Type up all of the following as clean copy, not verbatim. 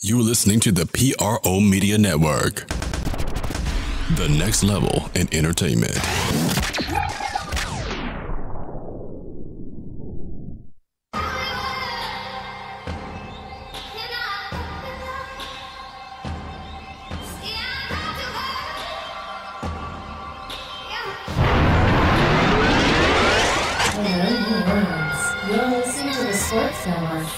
You're listening to the PRO Media Network, the next level in entertainment.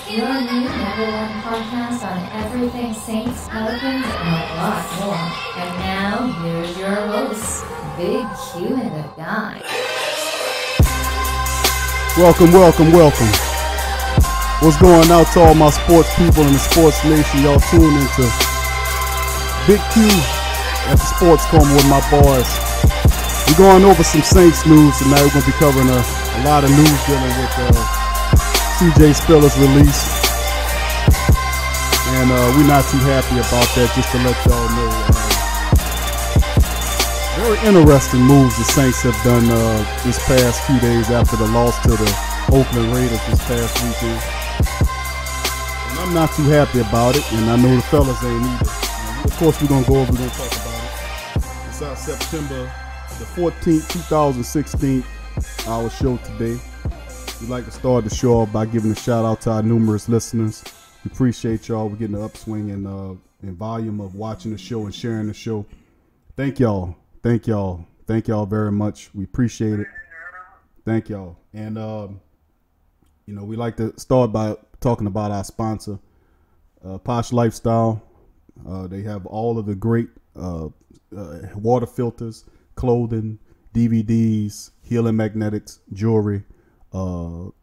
Your new #1 podcast on everything Saints, Pelicans, and a lot more. And now, here's your host, Big Q and the Guy. Welcome. What's going out to all my sports people in the sports nation? Y'all tune into Big Q at the Sports Coma with my boys. We're going over some Saints news tonight. We're going to be covering a lot of news dealing with CJ Spiller's release, and we're not too happy about that. Just to let y'all know, very interesting moves the Saints have done this past few days after the loss to the Oakland Raiders this past weekend. And I'm not too happy about it, and I know the fellas ain't either. And of course, we're gonna talk about it. It's our September the 14th, 2016, our show today. We'd like to start the show off by giving a shout out to our numerous listeners. We appreciate y'all. We're getting an upswing in volume of watching the show and sharing the show. Thank y'all very much. We appreciate it. Thank y'all. And we like to start by talking about our sponsor, Posh Lifestyle. They have all of the great water filters, clothing, DVDs, healing magnetics, jewelry,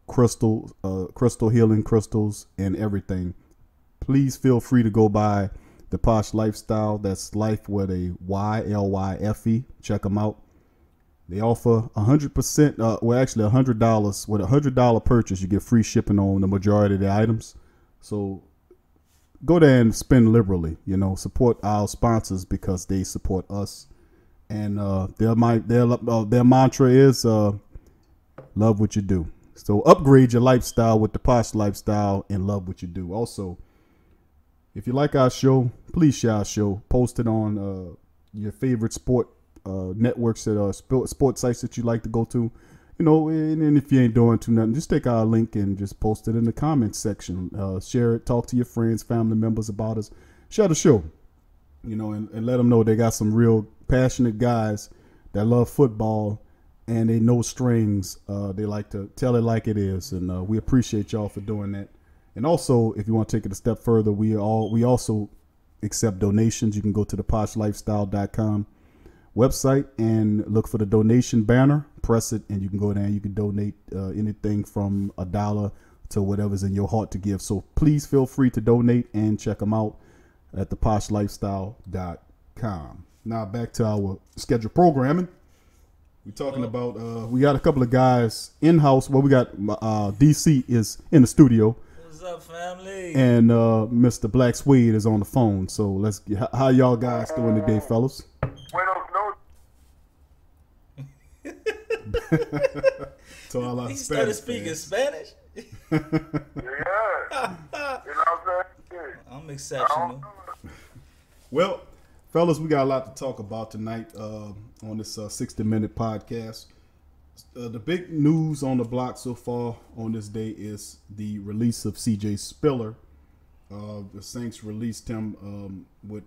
crystal healing crystals, and everything. Please feel free to go by the Posh Lifestyle. That's life with a YLYFE. Check them out. They offer 100%, actually $100. With a $100 purchase, you get free shipping on the majority of the items. So go there and spend liberally. Support our sponsors because they support us. And their mantra is love what you do. So upgrade your lifestyle with the Posh Lifestyle and love what you do. Also, if you like our show, please share our show. Post it on your favorite sport networks that are sports sites that you like to go to. And if you ain't doing too nothing, just take our link and just post it in the comments section. Share it. Talk to your friends, family members about us. Share the show. And let them know they got some real passionate guys that love football. And they know strings. They like to tell it like it is, and we appreciate y'all for doing that. And also, if you want to take it a step further, we also accept donations. You can go to the poshlifestyle.com website and look for the donation banner. Press it, and you can go there and you can donate anything from $1 to whatever's in your heart to give. So please feel free to donate and check them out at the poshlifestyle.com. Now back to our scheduled programming. We're talking about, we got a couple of guys in-house. Well, we got DC is in the studio. What's up, family? And Mr. BLAXUEDE is on the phone. So let's get, how y'all guys doing today, fellas? To all our He started Spanish speaking fans. Spanish? Yeah. I'm exceptional. Well, fellas, we got a lot to talk about tonight on this 60-minute podcast. The big news on the block so far on this day is the release of CJ Spiller. The Saints released him with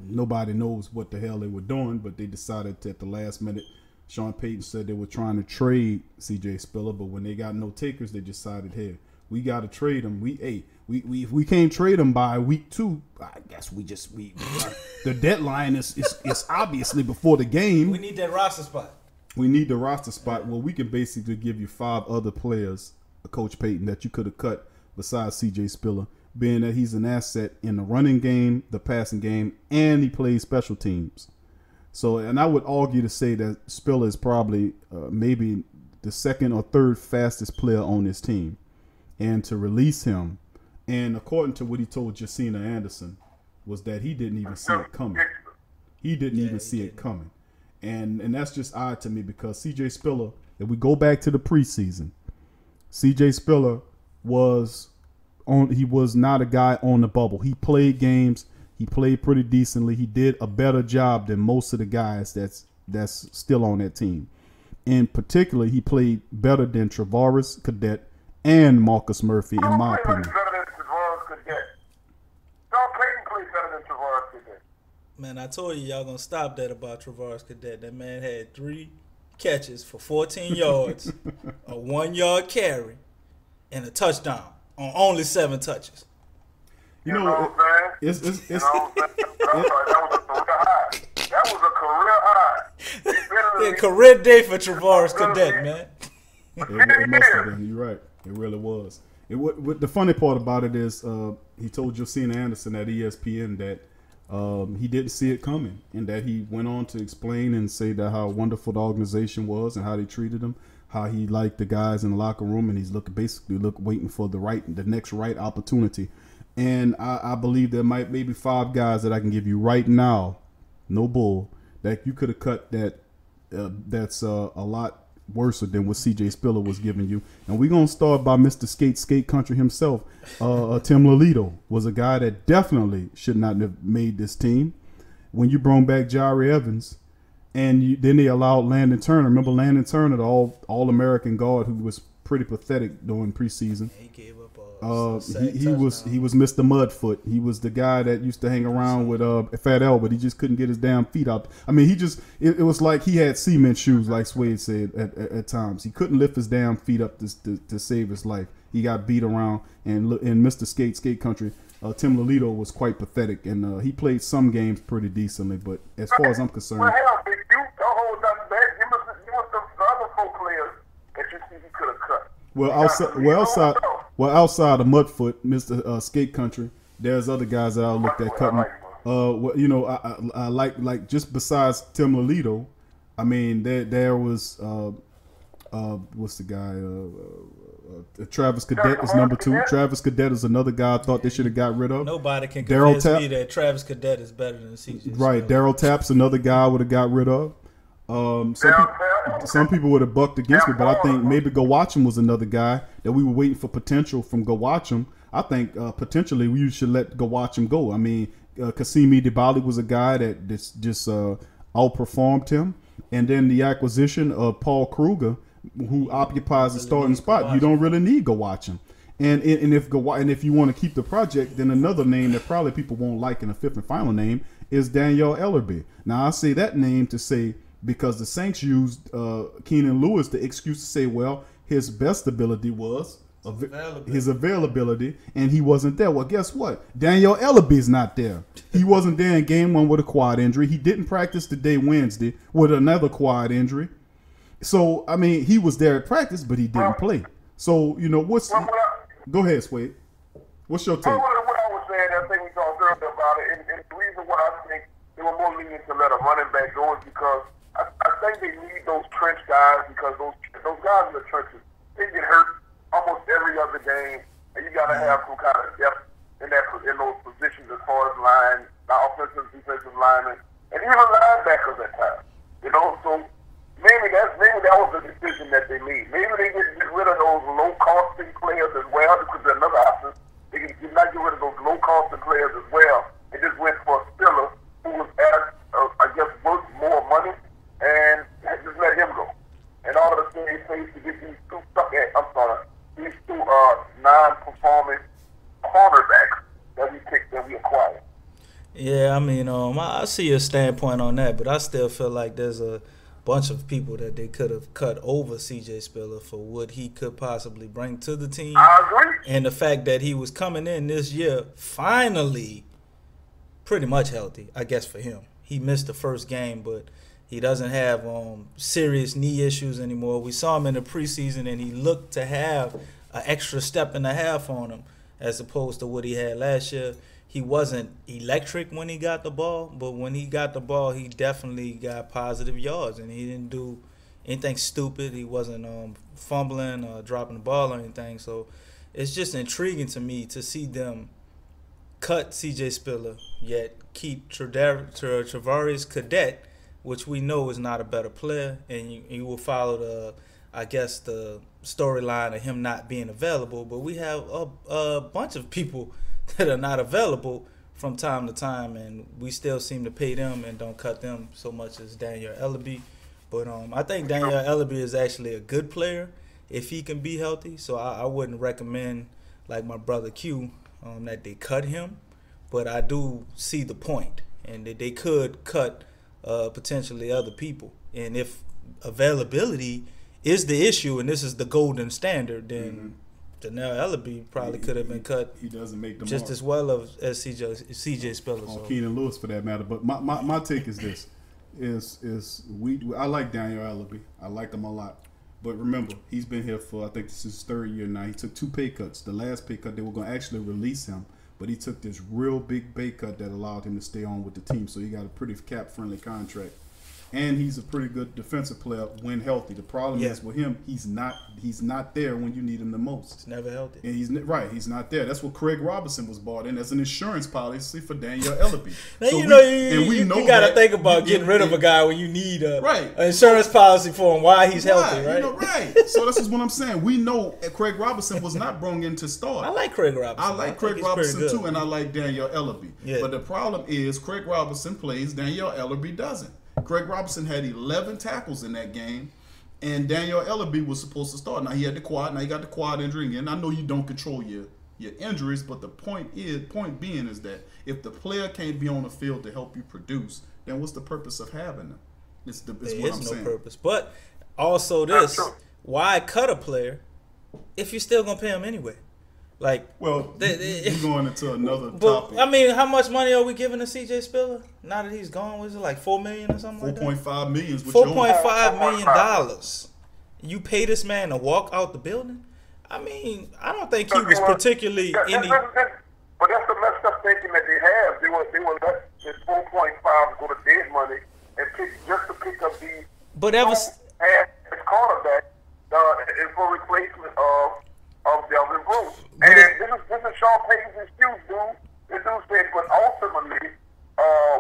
nobody knows what the hell they were doing, but they decided at the last minute. Sean Payton said they were trying to trade CJ Spiller, but when they got no takers, they decided, hey, we got to trade him. If we can't trade him by week 2, I guess we the deadline is obviously before the game. We need that roster spot. We need the roster spot. Well, we can basically give you 5 other players, Coach Payton, that you could have cut besides CJ Spiller, being that he's an asset in the running game, the passing game, and he plays special teams. So, and I would argue to say that Spiller is probably maybe the second or third fastest player on this team. And to release him, and according to what he told Jacina Anderson, was that he didn't even see it coming. He didn't even see it coming. And that's just odd to me because CJ Spiller, if we go back to the preseason, CJ Spiller was He was not a guy on the bubble. He played games. He played pretty decently. He did a better job than most of the guys that's still on that team. In particular, he played better than Travaris Cadet and Marcus Murphy, in my opinion. Man, I told you y'all gonna stop that about Travaris Cadet. That man had 3 catches for 14 yards, a 1-yard carry, and a touchdown on only 7 touches. You know, it's that was a career high. Yeah, career day for Travaris Cadet, man. It must have been. You're right. It really was. What the funny part about it is, he told Josina Anderson at ESPN that he didn't see it coming, and that he went on to explain and say that how wonderful the organization was and how they treated him, how he liked the guys in the locker room, and he's waiting for the next right opportunity. And I believe there might maybe 5 guys that I can give you right now, no bull, that you could have cut that's a lot worse than what CJ Spiller was giving you. And we're going to start by Mr. Skate Country himself. Tim Lolito was a guy that definitely should not have made this team. When you brought back Jari Evans, and then they allowed Landon Turner. Remember Landon Turner, the all-American guard who was pretty pathetic during preseason. He gave up he was Mr. Mudfoot. He was the guy that used to hang around with Fat L, but he just couldn't get his damn feet out. I mean, it was like he had cement shoes, like Swade said at times. He couldn't lift his damn feet up to save his life. He got beat around, and Mr. Skate Country, Tim Lolito was quite pathetic, and he played some games pretty decently. But as far as I'm concerned, well, hell, Big Q, don't hold nothing back. Give us the other 4 players that you see he could have cut. Outside of Mudfoot, Mr. Skate Country, there's other guys that I looked at cutting. I like just besides Tim Lolito, I mean there was what's the guy? Travis Cadet is number 2. Travis Cadet is another guy I thought they should have got rid of. Nobody can convince me that Travis Cadet is better than CJ. Right, Daryl Tapp's another guy I would have got rid of. Some people would have bucked against me, but I think maybe Go Watch Him was another guy that we were waiting for potential from Go Watch Him. I think potentially we should let Go Watch Him go. I mean, Kasimi Dibali was a guy that just outperformed him, and then the acquisition of Paul Kruger, who occupies the starting spot. You don't really need Go Watch Him. And if you want to keep the project, then another name that probably people won't like in a 5th and final name is Daniel Ellerby. Now I say that name to say, because the Saints used Keenan Lewis the excuse to say, well, his best ability was his availability, and he wasn't there. Well, guess what? Daniel Ellerby's not there. He wasn't there in game 1 with a quad injury. He didn't practice today, Wednesday, with another quad injury. So, I mean, he was there at practice, but he didn't play. So, you know, go ahead, Swade. What's your take? What I was saying, I think we talked earlier about it, and the reason why I think they were more lenient to let a running back go is because I think they need those trench guys, because those guys in the trenches, they get hurt almost every other game, and you got to have some kind of depth in those positions as far as offensive, defensive linemen, and even linebackers at times. You know, so maybe that was the decision that they made. Maybe they get rid of those low-costing players as well, because there's another option. They can not get rid of those low-costing players as well, and just went for a Spiller who was worth more money, and just let him go. And all of the things to get these 2 non-performing cornerbacks that we acquired. Yeah, I mean, I see your standpoint on that, but I still feel like there's a bunch of people that they could have cut over CJ Spiller for what he could possibly bring to the team. I agree. And the fact that he was coming in this year finally pretty much healthy, I guess, for him. He missed the first game, but he doesn't have serious knee issues anymore. We saw him in the preseason, and he looked to have an extra step and a half on him as opposed to what he had last year. He wasn't electric when he got the ball, but when he got the ball, he definitely got positive yards, and he didn't do anything stupid. He wasn't fumbling or dropping the ball or anything. So it's just intriguing to me to see them cut CJ Spiller, yet keep Travaris Cadet, which we know is not a better player, and you will follow the I guess, the storyline of him not being available. But we have a bunch of people that are not available from time to time, and we still seem to pay them and don't cut them so much as Daniel Ellaby. But I think Daniel Ellaby is actually a good player if he can be healthy. So I wouldn't recommend, like my brother Q, that they cut him. But I do see the point, and that they could cut potentially other people. And if availability is the issue, and this is the golden standard, then Daniel Ellaby probably could have been cut. He doesn't make the just mark. as well as CJ Spiller. Or So. Keenan Lewis for that matter. But my take is this: I like Daniel Ellaby. I like him a lot. But remember, he's been here for, I think this is his third year now. He took 2 pay cuts. The last pay cut, they were going to actually release him, but he took this real big pay cut that allowed him to stay on with the team. So he got a pretty cap-friendly contract. And he's a pretty good defensive player when healthy. The problem is with him, he's not there when you need him the most. It's never healthy. And he's not there. That's what Craig Robinson was bought in as an insurance policy for Daniel Ellaby. Now, so you got to think about getting rid of a guy when you need an insurance policy for him while he's healthy, right? Right. So this is what I'm saying. We know Craig Robinson was not brought in to start. I like Craig Robinson. I like Craig Robinson too, and I like Daniel Ellaby. Yeah. But the problem is Craig Robinson plays, Daniel Ellaby doesn't. Craig Robinson had 11 tackles in that game, and Daniel Ellaby was supposed to start. Now he had the quad. Now he got the quad injury again. I know you don't control your injuries, but the point being is that if the player can't be on the field to help you produce, then what's the purpose of having them? There is no purpose. But also why cut a player if you're still gonna pay him anyway? Like, well, you're going into another topic. I mean, how much money are we giving to CJ Spiller now that he's gone? Was it like $4 million or something like that? $4.5 million. $4.5 million. You pay this man to walk out the building? I mean, I don't think he was particularly any. But that's the messed up thinking that they have. They were let this 4.5 go to dead money and just to pick up the. But ever as cornerback for replacement of Delvin Bruce. And this is Sean Payton's excuse, dude. The dude said, but ultimately,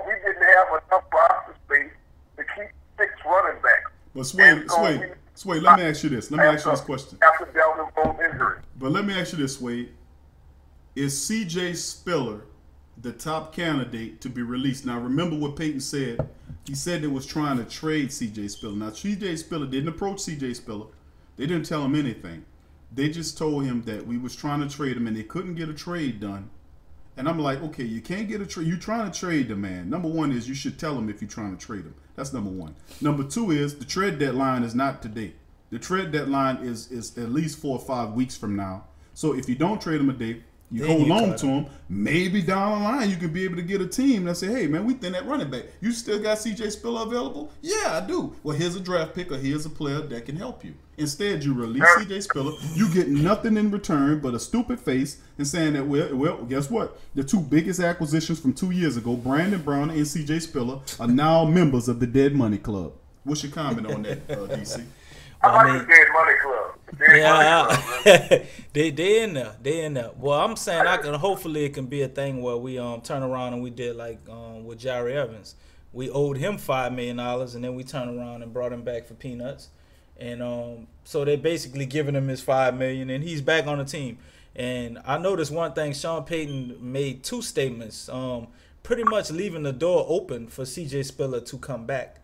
we didn't have enough roster space to keep 6 running backs. But Sway, let me ask you this. Let me ask you this question. After Delvin Bruce's injury. But let me ask you this, Sway. Is CJ Spiller the top candidate to be released? Now, remember what Payton said. He said they was trying to trade CJ Spiller. Now, CJ Spiller didn't approach CJ Spiller. They didn't tell him anything. They just told him that we was trying to trade him and they couldn't get a trade done. And I'm like, okay, you can't get a trade. You're trying to trade the man. Number one is you should tell him if you're trying to trade him. That's number one. Number two is the trade deadline is not today. The trade deadline is at least 4 or 5 weeks from now. So if you don't trade him a day, you hold on to him. Maybe down the line you can be able to get a team that say, hey, man, we thin that running back. You still got CJ Spiller available? Yeah, I do. Well, here's a draft pick or here's a player that can help you. Instead, you release CJ Spiller. You get nothing in return but a stupid face and saying that, well, guess what? The 2 biggest acquisitions from 2 years ago, Brandon Brown and CJ Spiller, are now members of the Dead Money Club. What's your comment on that, DC? I like the Dead Money Club. They in there. They in there. Well, I'm saying hopefully it can be a thing where we turn around and we did like with Jari Evans. We owed him $5 million and then we turned around and brought him back for peanuts. And so they're basically giving him his $5 million and he's back on the team. And I noticed one thing, Sean Payton made 2 statements, pretty much leaving the door open for CJ Spiller to come back.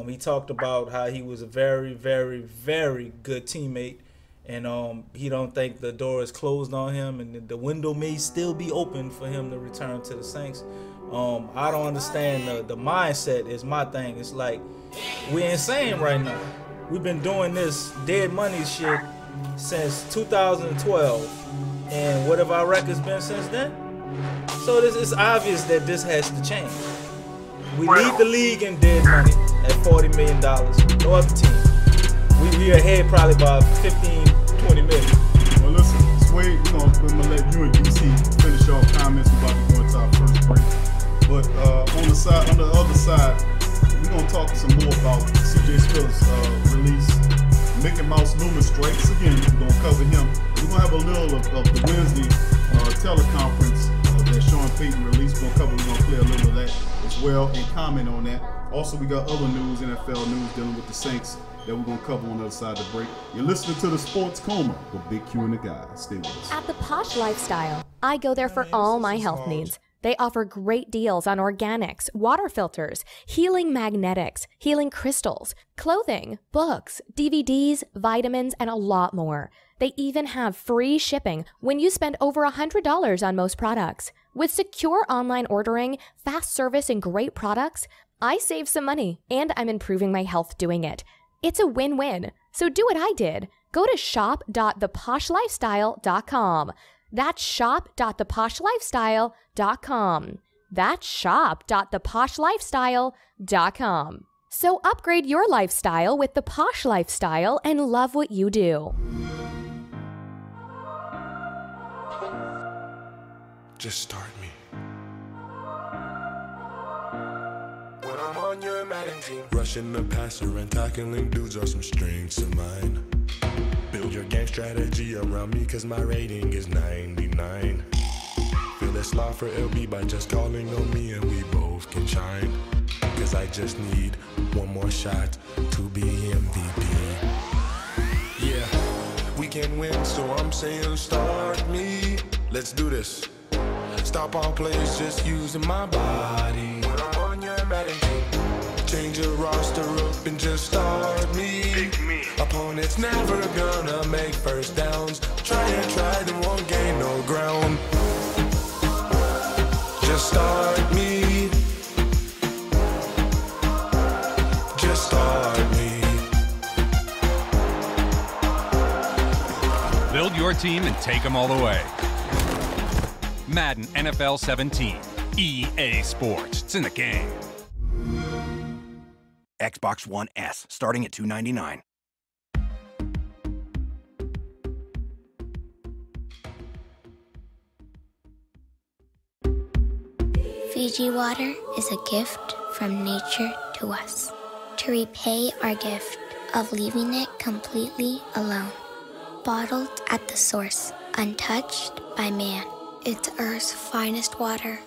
He talked about how he was a very, very, very good teammate, and he don't think the door is closed on him, and the window may still be open for him to return to the Saints. I don't understand the mindset is my thing. It's like we're insane right now. We've been doing this dead money shit since 2012, and what have our records been since then? So it's obvious that this has to change. We lead the league in dead money at $40 million. No other team. We ahead probably by 15, 20 million. Well, listen, Sway, we're gonna let you and DC finish your comments. We're about to go into our first break. But on the other side, we're gonna talk some more about CJ Spiller's release. Mickey Mouse Loomis strikes again. We're gonna cover him. We're gonna have a little of the Wednesday teleconference that Sean Payton released. We're gonna play a little of that as well and comment on that. Also, we got other news, NFL news dealing with the Saints that we're going to cover on the other side of the break. You're listening to the Sports Coma with Big Q and the guys. Stay with us. At the Posh Lifestyle, I go there for all my health needs. They offer great deals on organics, water filters, healing magnetics, healing crystals, clothing, books, DVDs, vitamins, and a lot more. They even have free shipping when you spend over $100 on most products. With secure online ordering, fast service, and great products, I save some money and I'm improving my health doing it. It's a win-win. So do what I did. Go to shop.theposhlifestyle.com. That's shop.theposhlifestyle.com. That's shop.theposhlifestyle.com. So upgrade your lifestyle with the Posh Lifestyle and love what you do. Just start me. When I'm on your Madden team, rushing the passer and tackling dudes are some strengths of mine. Build your game strategy around me, cause my rating is 99. Feel that slot for LB by just calling on me, and we both can shine. Cause I just need one more shot to be MVP. Yeah, we can win, so I'm saying start me. Let's do this. Stop all plays, just using my body. When I'm on your Madden team, change your roster up and just start me. Opponents never gonna make first downs. Try, then won't gain no ground. Just start me. Just start me. Build your team and take them all the way. Madden NFL 17. EA Sports. It's in the game. Xbox One S, starting at $299. Fiji water is a gift from nature to us, to repay our gift of leaving it completely alone. Bottled at the source, untouched by man. It's Earth's finest water.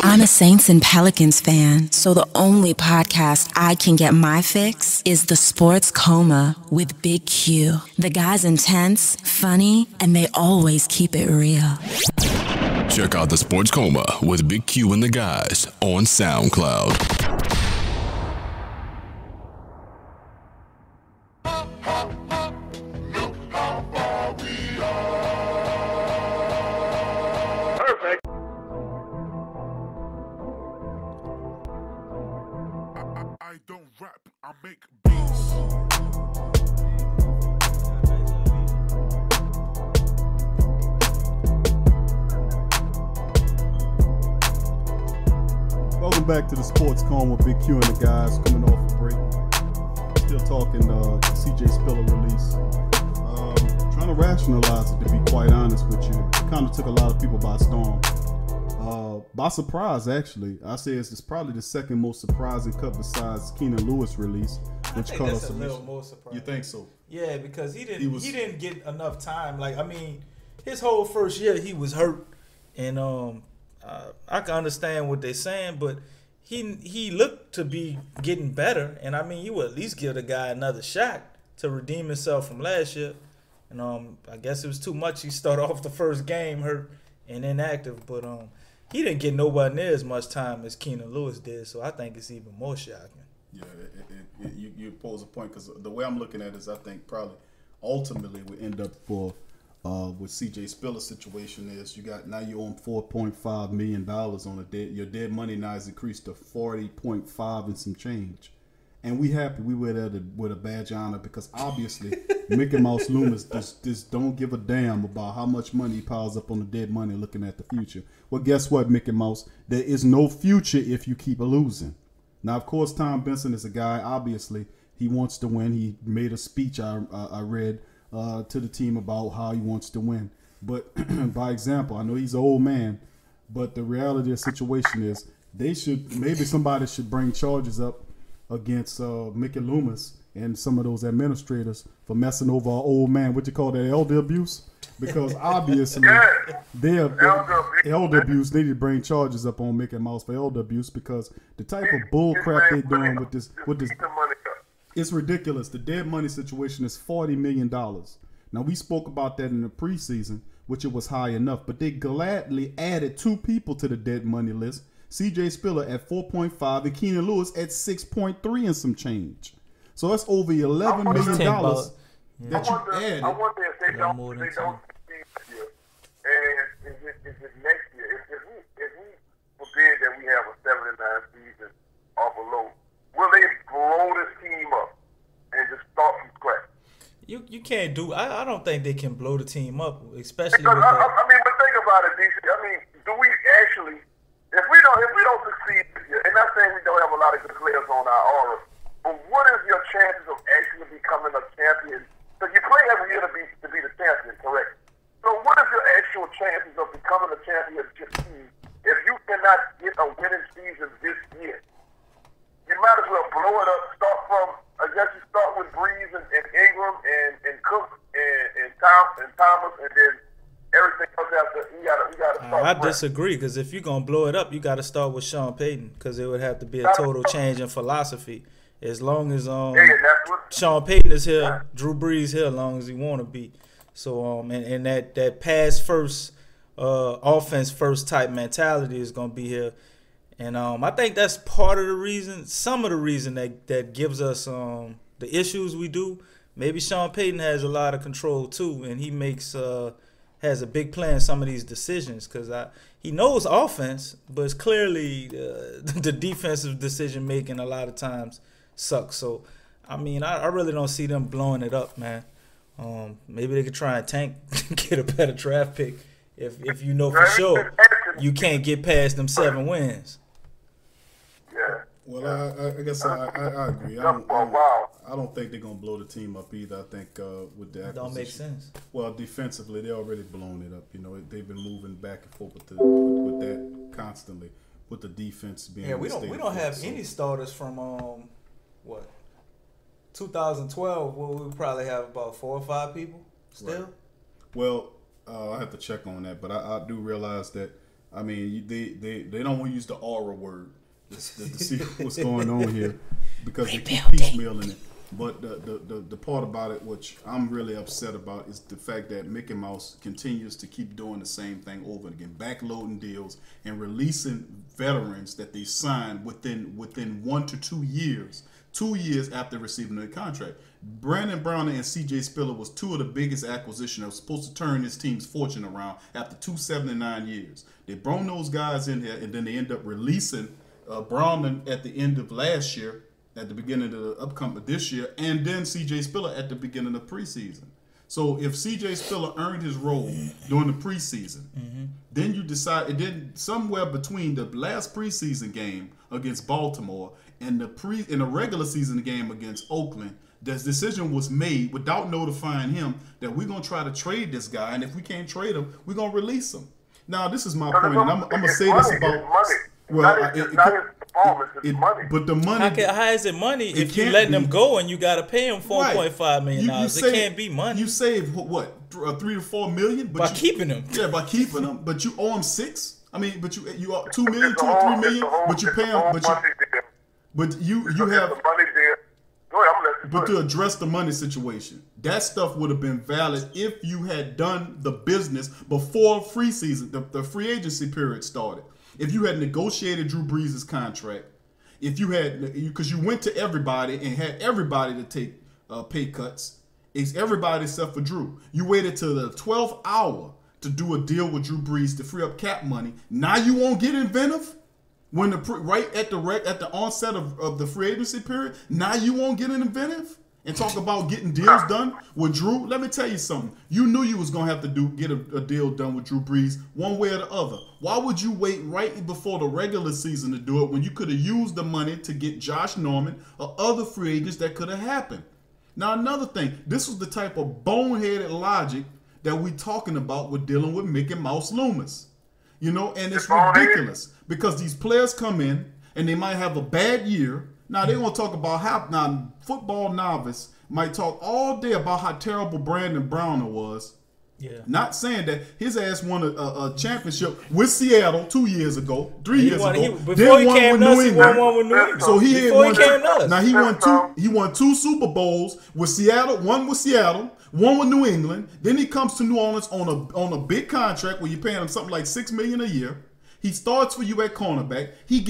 I'm a Saints and Pelicans fan, so the only podcast I can get my fix is the Sports Coma with Big Q. The guy's intense, funny, and they always keep it real. Check out the Sports Coma with Big Q and the guys on SoundCloud. I don't rap, I make beats. Welcome back to the Sports Coma with Big Q and the guys, coming off a break. Still talking CJ Spiller release. Trying to rationalize it, to be quite honest with you. It kind of took a lot of people by storm. By surprise, actually. I say it's probably the second most surprising cut besides Keenan Lewis release, which cut us a little more surprising. You think so? Yeah, because he didn't get enough time. Like, I mean, his whole first year he was hurt, and I can understand what they're saying, but he looked to be getting better, and I mean, you would at least give the guy another shot to redeem himself from last year. And I guess it was too much. He started off the first game hurt and inactive, but he didn't get nowhere near as much time as Keenan Lewis did, so I think it's even more shocking. Yeah, you pose a point, because the way I'm looking at it is I think probably ultimately we end up with CJ Spiller's situation is you own $4.5 million on your dead money now has increased to 40.5 and some change. And we happy we were there with a badge of honor, because obviously Mickey Mouse Loomis just don't give a damn about how much money he piles up on the dead money looking at the future. Well, guess what, Mickey Mouse? There is no future if you keep losing. Now, of course, Tom Benson is a guy, obviously, he wants to win. He made a speech I read to the team about how he wants to win. But by example, I know he's an old man, but the reality of the situation is maybe somebody should bring charges up against Mickey Loomis and some of those administrators for messing over our old man. What you call that, elder abuse? Because obviously they're elder abuse. They need to bring charges up on Mickey Mouse for elder abuse because the type of bull crap they're doing with this, it's ridiculous. The dead money situation is $40 million. Now, we spoke about that in the preseason, which it was high enough, but they gladly added 2 people to the dead money list. CJ Spiller at 4.5 and Keenan Lewis at 6.3 and some change. So that's over $11 million that you added. I wonder if they don't succeed this year. And is it next year? If we forbid that we have a 7-9 season or below, will they blow this team up and just start from scratch? You can't do. I don't think they can blow the team up, especially. Because, with I mean, but think about it, DC. I mean, do we actually? If we don't succeed this year, and not saying we don't have a lot of good players on our aura, but what is your chances of actually becoming a champion? Because you play every year to be the champion, correct? So what is your actual chances of becoming a championship team if you cannot get a winning season this year? You might as well blow it up. Start from, I guess you start with Breeze and Ingram and Cook and Thomas, and then everything else after. You gotta start. I disagree, because if you're gonna blow it up, you got to start with Sean Payton, because it would have to be a total change in philosophy. As long as Sean Payton is here, Drew Brees here, as long as he want to be. So and that pass first, offense first type mentality is gonna be here. And I think that's part of the reason, some of the reason that gives us the issues we do. Maybe Sean Payton has a lot of control too, and he has a big plan in some of these decisions, because he knows offense, but it's clearly the defensive decision making a lot of times sucks. So I mean, I really don't see them blowing it up, man. Maybe they could try and tank, get a better draft pick if you know for sure you can't get past them 7 wins. Yeah. Well, I guess I agree. I don't think they're gonna blow the team up either. I think with the acquisition, don't make sense. Well, defensively, they're already blowing it up. You know, they've been moving back and forth with that constantly, with the defense being. Yeah, we don't have any starters from 2012. Well, we probably have about 4 or 5 people still. Right. Well, I have to check on that, but I do realize that. I mean, they don't want to use the aura word to see what's going on here, because they keep piecemealing it. But the part about it, which I'm really upset about, is the fact that Mickey Mouse continues to keep doing the same thing over and again, backloading deals and releasing veterans that they signed within 1 to 2 years. 2 years after receiving their contract. Brandon Browner and C.J. Spiller was 2 of the biggest acquisitions that was supposed to turn this team's fortune around after 279 years. They brought those guys in here, and then they end up releasing Browner at the end of last year, at the beginning of the upcoming this year, and then C.J. Spiller at the beginning of preseason. So if C.J. Spiller earned his role during the preseason, then you decide, and then somewhere between the last preseason game against Baltimore and the regular season game against Oakland, this decision was made without notifying him that we're gonna try to trade this guy, and if we can't trade him, we're gonna release him. Now, this is my point, and I'm gonna say this about. Well, but the money. How is it money if you letting them go and you got to pay them $4.5 million? It can't be money. You save what, 3 to 4 million by keeping them. Yeah, by keeping them. But you owe them 6. I mean, but you owe 2 million, 2 or 3 million. But you pay them. But you have. But to address the money situation, that stuff would have been valid if you had done the business before free season, the free agency period started. If you had negotiated Drew Brees' contract, if you had, because you went to everybody and had everybody to take pay cuts, it's everybody except for Drew. You waited till the 12th hour to do a deal with Drew Brees to free up cap money. Now you won't get inventive when right at the onset of the free agency period. Now you won't get inventive and talk about getting deals done with Drew. Let me tell you something. You knew you was gonna have to get a deal done with Drew Brees one way or the other. Why would you wait right before the regular season to do it when you could have used the money to get Josh Norman or other free agents that could have happened? Now, another thing, this was the type of boneheaded logic that we talking about with dealing with Mickey Mouse Loomis. You know, and it's ridiculous because these players come in and they might have a bad year. Now they're gonna talk about how now football novice might talk all day about how terrible Brandon Browner was. Yeah. Not saying that his ass won a championship with Seattle 2 years ago, 3 years ago. Before he came to us, he won one with New England. So he before had he came to us. Now he won two Super Bowls with Seattle, one with Seattle, one with New England. Then he comes to New Orleans on a big contract where you're paying him something like $6 million a year. He starts for you at cornerback. He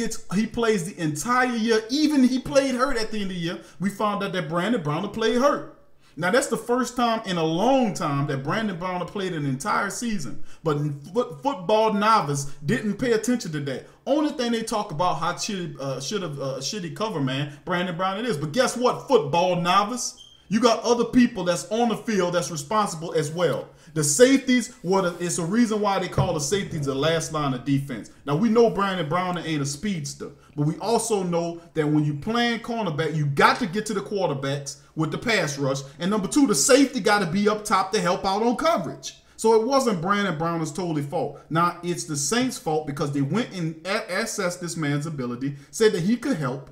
plays the entire year. Even he played hurt at the end of the year. We found out that Brandon Browner played hurt. Now, that's the first time in a long time that Brandon Browner played an entire season. But football novice didn't pay attention to that. Only thing they talk about how shitty cover man Brandon Browner is. But guess what, football novice? You got other people that's on the field that's responsible as well. The safeties, it's a reason why they call the safeties the last line of defense. Now, we know Brandon Browner ain't a speedster, but we also know that when you playing cornerback, you got to get to the quarterbacks with the pass rush. And number two, the safety got to be up top to help out on coverage. So it wasn't Brandon Browner's totally fault. Now, it's the Saints' fault because they went and assessed this man's ability, said that he could help.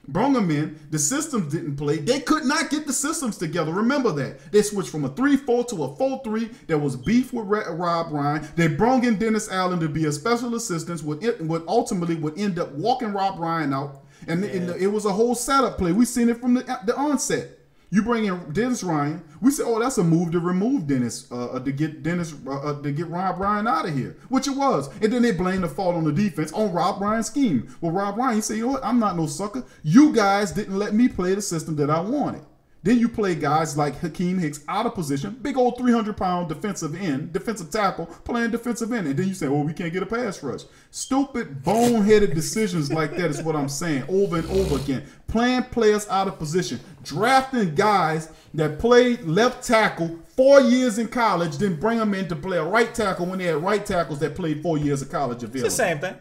Brought him in. The systems didn't play. They could not get the systems together. Remember that. They switched from a 3-4 to a 4-3. There was beef with Rob Ryan. They brought in Dennis Allen to be a special assistant, what ultimately would end up walking Rob Ryan out. And it was a whole setup play. We seen it from the onset. You bring in Dennis Ryan. We said, "Oh, that's a move to remove Dennis to get Rob Ryan out of here," which it was. And then they blame the fault on the defense on Rob Ryan's scheme. Well, Rob Ryan, he said, "You know what? I'm not no sucker. You guys didn't let me play the system that I wanted." Then you play guys like Hakeem Hicks out of position, big old 300-pound defensive tackle, playing defensive end. And then you say, "Oh, we can't get a pass rush." Stupid, boneheaded decisions like that is what I'm saying over and over again. Playing players out of position. Drafting guys that played left tackle 4 years in college, then bring them in to play a right tackle when they had right tackles that played 4 years of college available. It's the same thing.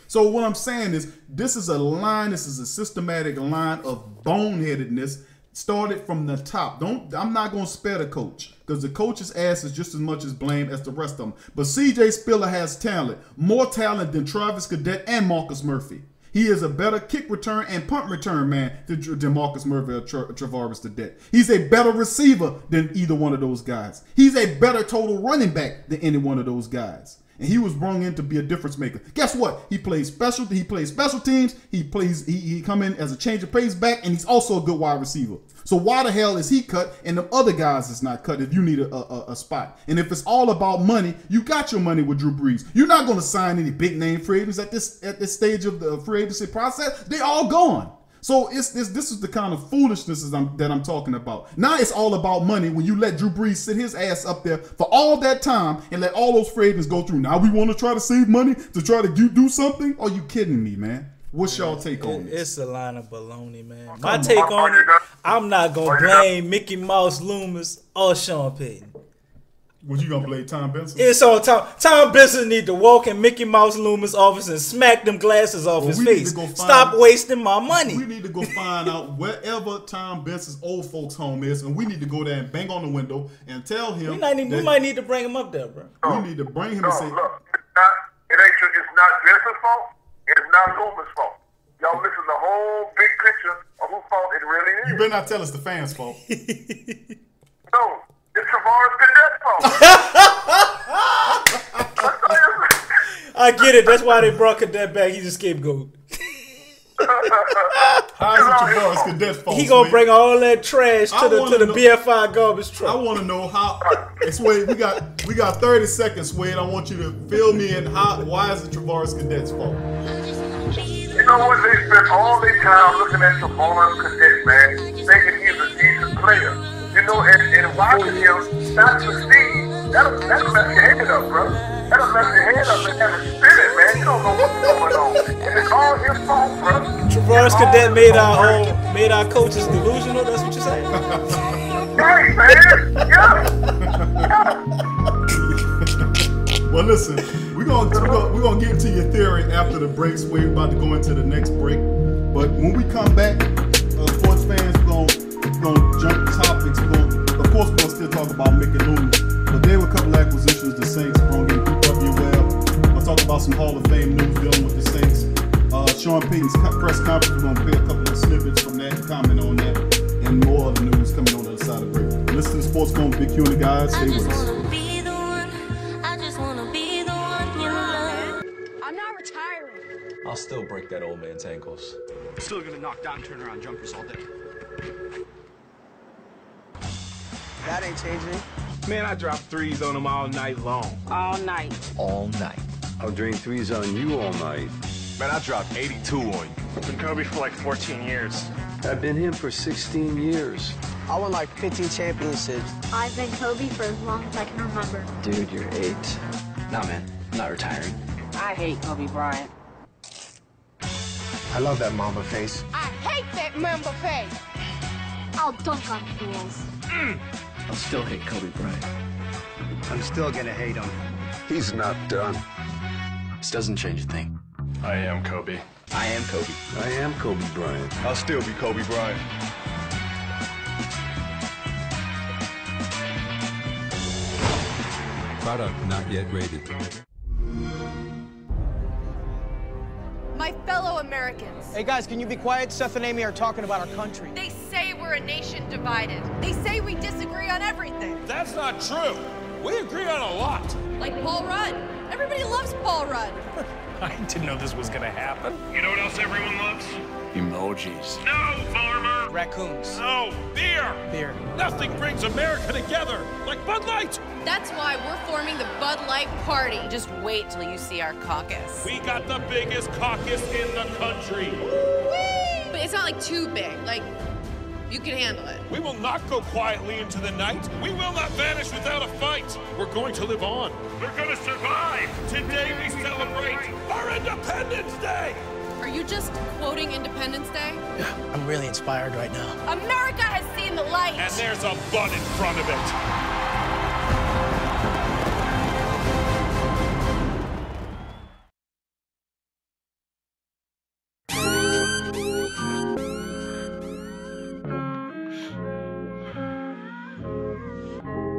So what I'm saying is this is a systematic line of boneheadedness. Started from the top. I'm not going to spare the coach because the coach's ass is just as much as blame as the rest of them. But C.J. Spiller has talent, more talent than Travis Cadet and Marcus Murphy. He is a better kick return and punt return man than Marcus Murphy or Travaris Cadet. He's a better receiver than either one of those guys. He's a better total running back than any one of those guys. And he was brought in to be a difference maker. Guess what? He plays special teams. He come in as a change of pace back, and he's also a good wide receiver. So why the hell is he cut and the other guys is not cut if you need a spot? And if it's all about money, you got your money with Drew Brees. You're not going to sign any big name free agents at this stage of the free agency process. They all gone. So this is the kind of foolishness that I'm talking about. Now it's all about money when you let Drew Brees sit his ass up there for all that time and let all those free agents go through. Now we want to try to save money to try to do something? Are you kidding me, man? What's y'all take on this? It's a line of baloney, man. My take on it, I'm not going to blame Mickey Mouse, Loomis, or Sean Payton. What you gonna blame Tom Benson? It's on Tom. Tom Benson need to walk in Mickey Mouse Loomis' office and smack them glasses off his face. Stop wasting my money. We need to go find out wherever Tom Benson's old folks' home is, and we need to go there and bang on the window and tell him. We might need to bring him up there, bro. We need to bring him and say, "Look, it's not Benson's fault. It's not Loomis' fault. Y'all missing the whole big picture of whose fault it really is." You better not tell us the fans' fault. No. It's Travaris Cadet's fault. I get it. That's why they brought Cadet back. He's a scapegoat. How is it Travaris Cadet's fault? He gonna bring all that trash to the BFI garbage truck. I want to know how. Swade, we got 30 seconds, Swade. I want you to fill me in. Why is it Travaris Cadet's fault? You know what? They spent all their time looking at Travaris Cadet, man, thinking he's a decent player. You know, and watching him not succeed, that'll mess your head up, bro. That'll mess your head up and have a spirit, man. You don't know what's going on. And it's all his fault, bro. Travaris Cadet made our coaches delusional, that's what you're saying? Right, man. Yeah. Well, listen, we're gonna get into your theory after the break. We're about to go into the next break. But when we come back, sports fans, we're gonna jump topics. Of course, we're gonna still talk about Mickey Loomis, but there were a couple acquisitions the Saints brought in. We'll talk about some Hall of Fame news dealing with the Saints. Sean Payton's press conference. We're going to play a couple of snippets from that, comment on that, and more of the news coming on the other side of the break. Listen to Sports Coma, Big Q and the guys. Stay with us. I'm not retiring. I'll still break that old man's ankles. Still gonna knock down turnaround jumpers all day. That ain't changing. Man, I drop threes on them all night long. All night. All night. I'll drain threes on you all night. Man, I dropped 82 on you. I've been Kobe for like 14 years. I've been him for 16 years. I won like 15 championships. I've been Kobe for as long as I can remember. Dude, you're 8. Nah, man, I'm not retiring. I hate Kobe Bryant. I love that Mamba face. I hate that Mamba face. I'll dunk on fools. I'll still hate Kobe Bryant. I'm still gonna hate him. He's not done. This doesn't change a thing. I am Kobe. I am Kobe. I am Kobe Bryant. I'll still be Kobe Bryant. Product not yet rated. My fellow Americans. Hey guys, can you be quiet? Seth and Amy are talking about our country. They say we're a nation divided. They say we disagree on everything. That's not true. We agree on a lot. Like Paul Rudd. Everybody loves Paul Rudd. I didn't know this was gonna happen. You know what else everyone loves? Emojis. No, farmer! Raccoons. No, beer! Beer. Nothing brings America together like Bud Light. That's why we're forming the Bud Light Party. Just wait till you see our caucus. We got the biggest caucus in the country. Woo-wee! But it's not like too big. Like, you can handle it. We will not go quietly into the night. We will not vanish without a fight. We're going to live on. We're going to survive. Today we celebrate our Independence Day. Are you just quoting Independence Day? Yeah, I'm really inspired right now. America has seen the light. And there's a bud in front of it.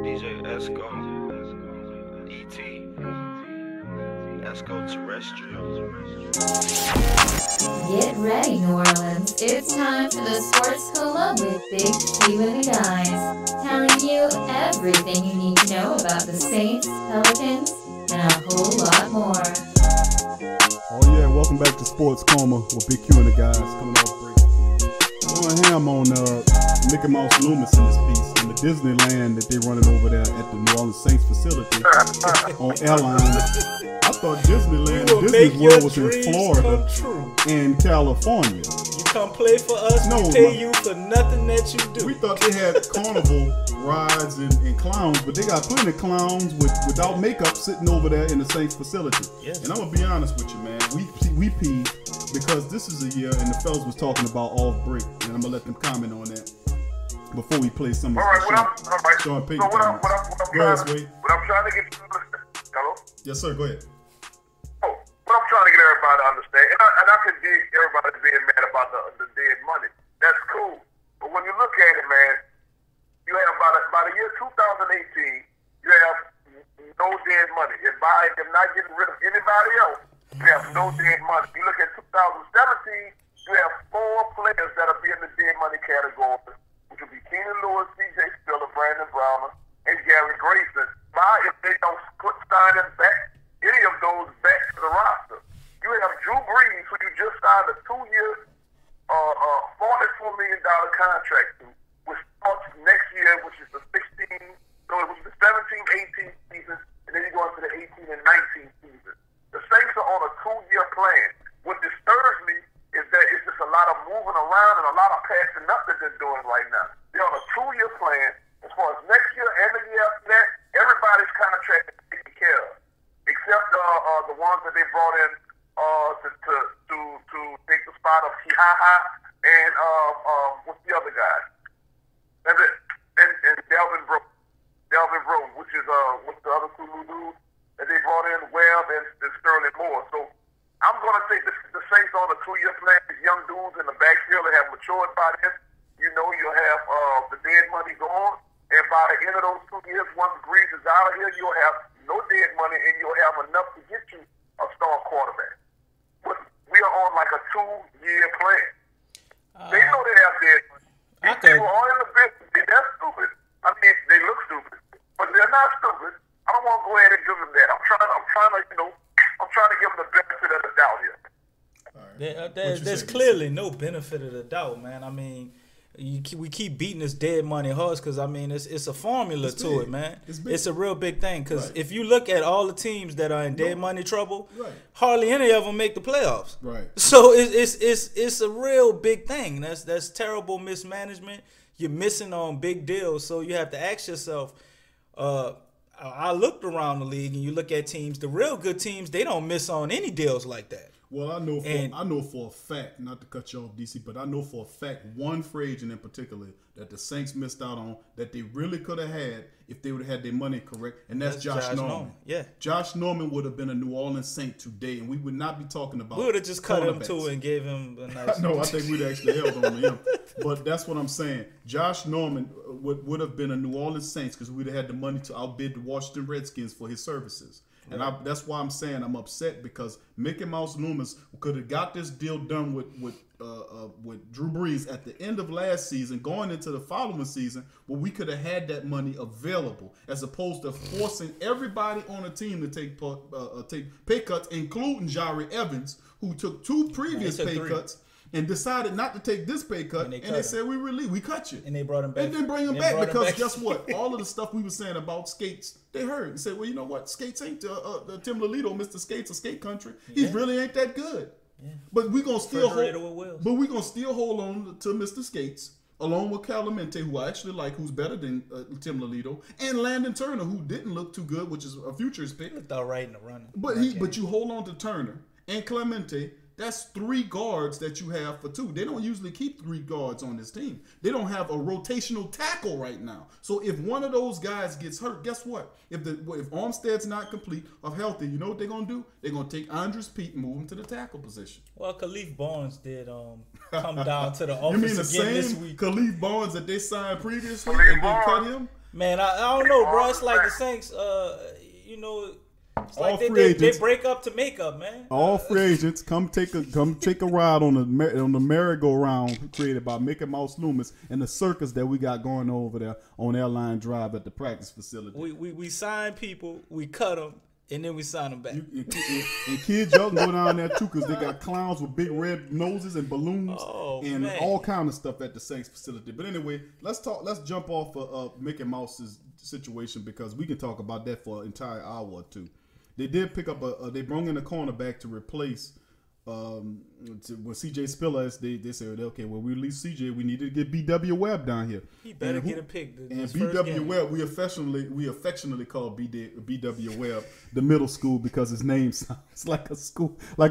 DJ Esco, E.T., Esco Terrestrial. Get ready, New Orleans. It's time for the Sports Coma with Big Q and the guys, telling you everything you need to know about the Saints, Pelicans, and a whole lot more. Oh yeah, welcome back to Sports Coma with Big Q and the guys coming off break. Going ham on Mickey Mouse Loomis in this piece in the Disneyland that they're running over there at the New Orleans Saints facility on airline. I thought Disneyland, Disney World was in Florida and California. You come play for us, we pay you for nothing that you do. We thought they had carnival rides and clowns, but they got plenty of clowns without makeup sitting over there in the Saints facility. Yes. And I'm gonna be honest with you, man. We peed because this is a year, and the fellas was talking about off break, and I'm gonna let them comment on that before we play some of Sean Payton. So what I'm trying to get. Hello? Yes, sir. Go ahead. What I'm trying to get everybody to understand, and I can dig everybody being mad about the dead money. That's cool. But when you look at it, man, you have by the year 2018, you have no dead money. If they're not getting rid of anybody else, you have no dead money. You look at 2017, you have 4 players that'll be in the dead money category, which will be Keenan Lewis, C.J. Spiller, Brandon Browner, and Gary Grayson. If they don't sign them back, any of those back to the roster. You have Drew Brees, who you just signed a 2-year, $44 million contract to, which starts next year, which is the 16, so it was the 17-18 season, and then you go into the 18 and 19 season. The Saints are on a 2-year plan. What disturbs me is that it's just a lot of moving around and a lot of passing up that they're doing right now. They're on a 2-year plan. As far as next year and the year after that, everybody's contract is taken care of, except the ones that they brought in to take the spot of Kihaha and what's the other guy? That's it. And Delvin Rowe, which is what's the other 2 new dudes that they brought in, Webb and Sterling Moore. So I'm gonna say the Saints on a 2-year plan. These young dudes in the backfield that have matured by then. You know, you'll have the dead money gone. And by the end of those 2 years, once Breeze is out of here, you'll have no dead money and you'll have enough to get you a star quarterback. But we are on like 2-year plan. They know they have dead money. These people are in the business. They're stupid. I mean, they look stupid, but they're not stupid. I don't want to go ahead and give them that. I'm trying to give them the benefit of the doubt here. There's clearly no benefit of the doubt, man. I mean, we keep beating this dead money horse because, I mean, it's a formula to it, man. It's a real big thing because if you look at all the teams that are in dead money trouble, hardly any of them make the playoffs. Right. So it's a real big thing. That's terrible mismanagement. You're missing on big deals, so you have to ask yourself. I looked around the league and you look at teams, the real good teams, they don't miss on any deals like that. Well, I know for a fact, not to cut you off, DC, but I know for a fact one free agent in particular that the Saints missed out on that they really could have had if they would have had their money correct, and that's Josh Norman. Yeah, Josh Norman would have been a New Orleans Saint today, and we would not be talking about. We would have just cut him too and gave him a nice. No, I think we'd actually held on to him. But that's what I'm saying. Josh Norman would have been a New Orleans Saints because we'd have had the money to outbid the Washington Redskins for his services. And that's why I'm saying I'm upset because Mickey Mouse Loomis could have got this deal done with Drew Brees at the end of last season, going into the following season, where we could have had that money available, as opposed to forcing everybody on the team to take pay cuts, including Jari Evans, who took 2 previous pay cuts. And decided not to take this pay cut, and they said we cut you, and they brought him back. And then bring him back because guess what? All of the stuff we were saying about Skates, they heard and said, well, you know what? Skates ain't Tim Lolito, Mr. Skates, a skate country. He really ain't that good. Yeah. But we gonna still hold on to Mr. Skates, along with Clemente, who I actually like, who's better than Tim Lolito, and Landon Turner, who didn't look too good, which is a futurist pick. It's all right in the running. But you hold on to Turner and Clemente. That's 3 guards that you have for 2. They don't usually keep 3 guards on this team. They don't have a rotational tackle right now. So if one of those guys gets hurt, guess what? If Armstead's not complete or healthy, you know what they're gonna do? They're gonna take Andres Pete and move him to the tackle position. Well, Khalif Barnes did come down to the office you mean the again this same week. Khalif Barnes that they signed previously and then cut him? Man, I don't know, bro. It's like the Saints, it's like they break up to make up, man. All free agents come take a ride on the merry-go-round created by Mickey Mouse Loomis and the circus that we got going over there on Airline Drive at the practice facility. We sign people, we cut them, and then we sign them back. And kids, y'all can go down there too because they got clowns with big red noses and balloons and all kind of stuff at the Saints facility. But anyway, let's jump off of Mickey Mouse's situation because we can talk about that for an entire hour or two. They did pick up they brought in a cornerback to replace when CJ Spiller. They said, okay, well, we released CJ. We needed to get BW Webb down here. He better get a pick. And BW Webb, we affectionately call BW Webb the middle school because his name sounds like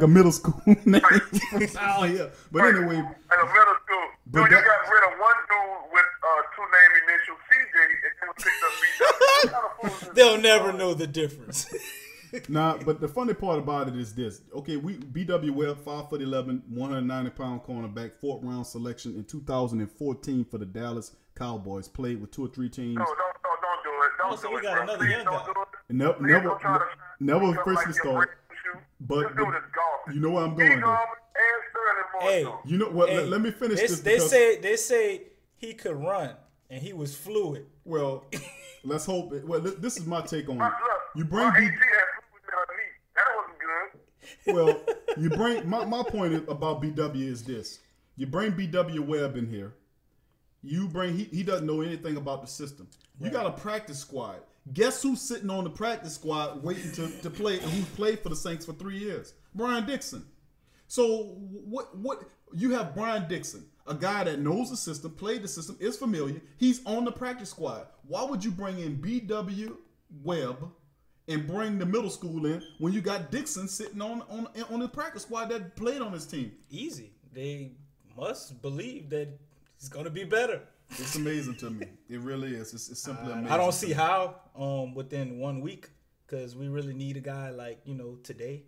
a middle school name from down here. But anyway, like a middle school. So you got rid of one dude with 2 name initials, CJ, and then picked up BW. They'll never know the difference. Nah, but the funny part about it is this. Okay, BW Webb, 5'11", 190-pound cornerback, 4th round selection in 2014 for the Dallas Cowboys. Played with 2 or 3 teams. No, don't do it. Don't do it. We got another young guy. Never officially started. But you know where I'm going. Hey, you know what? Let me finish this. They say he could run and he was fluid. Well, let's hope. This is my take on it. You bring Well, you bring my point about BW is this: you bring BW Webb in here. You bring he doesn't know anything about the system. You got a practice squad. Guess who's sitting on the practice squad waiting to play and who's played for the Saints for 3 years? Brian Dixon. So what you have Brian Dixon, a guy that knows the system, played the system, is familiar. He's on the practice squad. Why would you bring in BW Webb and bring the middle school in when you got Dixon sitting on the practice squad that played on his team? Easy. They must believe that he's going to be better. It's amazing to me. It really is. It's simply amazing. I don't see how within 1 week because we really need a guy like, today.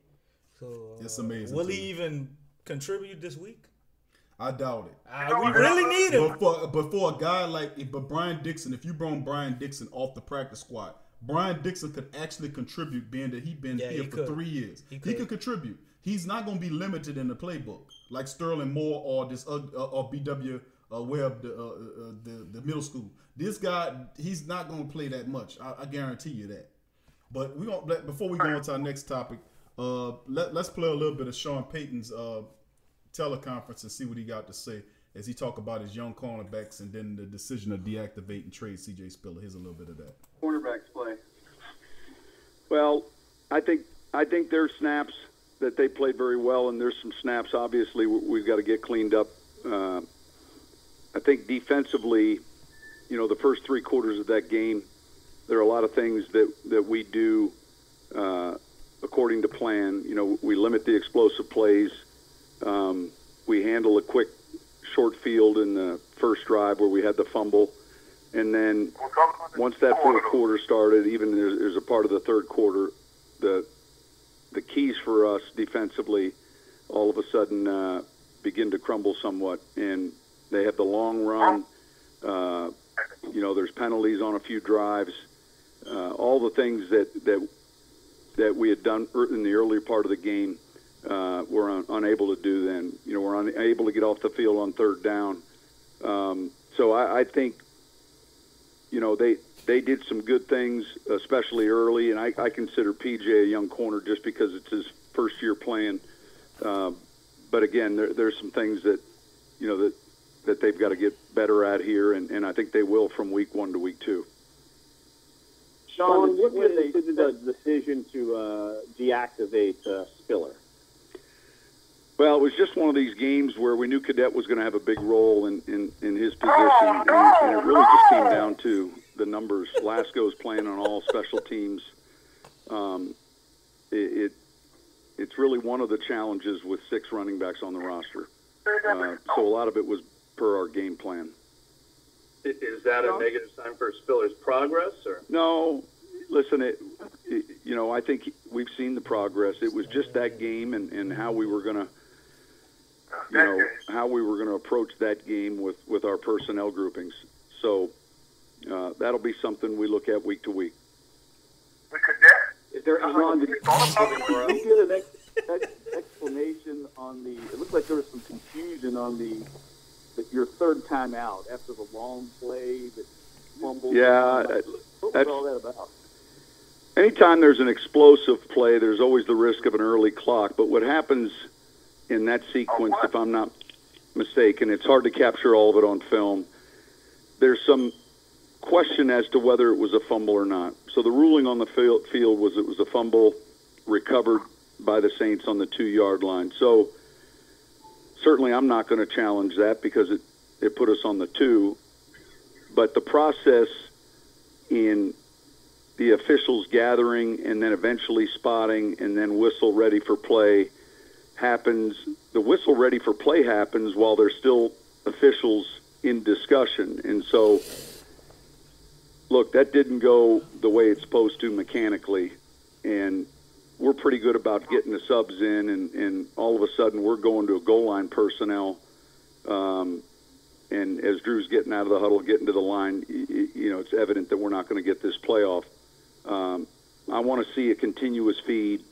So it's amazing. Will he even contribute this week? I doubt it. We really need him. But for a guy but Brian Dixon, if you bring Brian Dixon off the practice squad, Brian Dixon could actually contribute, being that he's been here for 3 years. He could contribute. He's not going to be limited in the playbook like Sterling Moore or this or BW Webb, the middle school. This guy, he's not going to play that much. I guarantee you that. But we don't. Before we go on to our next topic, let's play a little bit of Sean Payton's teleconference and see what he got to say as he talk about his young cornerbacks and then the decision to deactivate and trade C.J. Spiller. Here's a little bit of that. Cornerbacks play. Well, I think there's snaps that they played very well, and there's some snaps obviously we've got to get cleaned up. I think defensively, the first 3 quarters of that game, there are a lot of things that we do according to plan. We limit the explosive plays. We handle a quick short field in the first drive where we had the fumble. And then once that fourth quarter started, even there's a part of the third quarter, the keys for us defensively all of a sudden begin to crumble somewhat. And they have the long run. There's penalties on a few drives. All the things that we had done in the earlier part of the game, we're unable to do then. We're unable to get off the field on third down. So I think, they did some good things, especially early, and I consider PJ a young corner just because it's his first year playing. But again, there's some things that, that they've got to get better at here, and I think they will from week 1 to week 2. Sean, what was the decision to deactivate Spiller? Well, it was just one of these games where we knew Cadet was going to have a big role in his position, and it really just came down to the numbers. Lasco's playing on all special teams. It's really one of the challenges with 6 running backs on the roster. So a lot of it was per our game plan. Is that a negative sign for Spiller's progress, or no? Listen, I think we've seen the progress. It was just that game and how we were going to, approach that game with our personnel groupings. So that'll be something we look at week to week. Is there Ron, did you get an explanation on the? It looked like there was some confusion on your third time out after the long play that fumbled. Yeah, what was all that about? Anytime there's an explosive play, there's always the risk of an early clock. But what happens in that sequence, if I'm not mistaken, it's hard to capture all of it on film. There's some question as to whether it was a fumble or not. So the ruling on the field was it was a fumble recovered by the Saints on the 2-yard line. So certainly I'm not going to challenge that because it put us on the 2. But the process in the officials gathering and then eventually spotting and then whistle ready for play happens. The whistle ready for play happens while there's still officials in discussion. And so, look, that didn't go the way it's supposed to mechanically. And we're pretty good about getting the subs in, and all of a sudden we're going to a goal line personnel. And as Drew's getting out of the huddle, getting to the line, it's evident that we're not going to get this playoff. I want to see a continuous feed.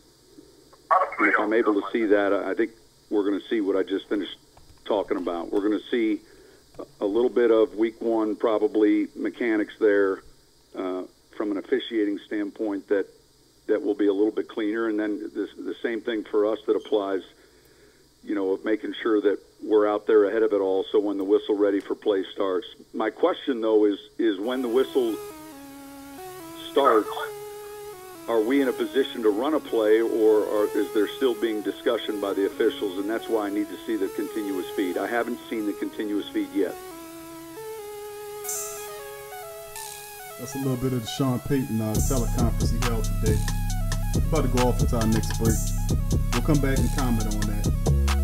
And if I'm able to see that, I think we're going to see what I just finished talking about. We're going to see a little bit of week 1, probably mechanics there from an officiating standpoint that will be a little bit cleaner. And then the same thing for us that applies, of making sure that we're out there ahead of it all. So when the whistle ready for play starts, my question though is when the whistle starts, are we in a position to run a play, or is there still being discussion by the officials? And that's why I need to see the continuous feed. I haven't seen the continuous feed yet. That's a little bit of the Sean Payton teleconference he held today. We're about to go off into our next break. We'll come back and comment on that.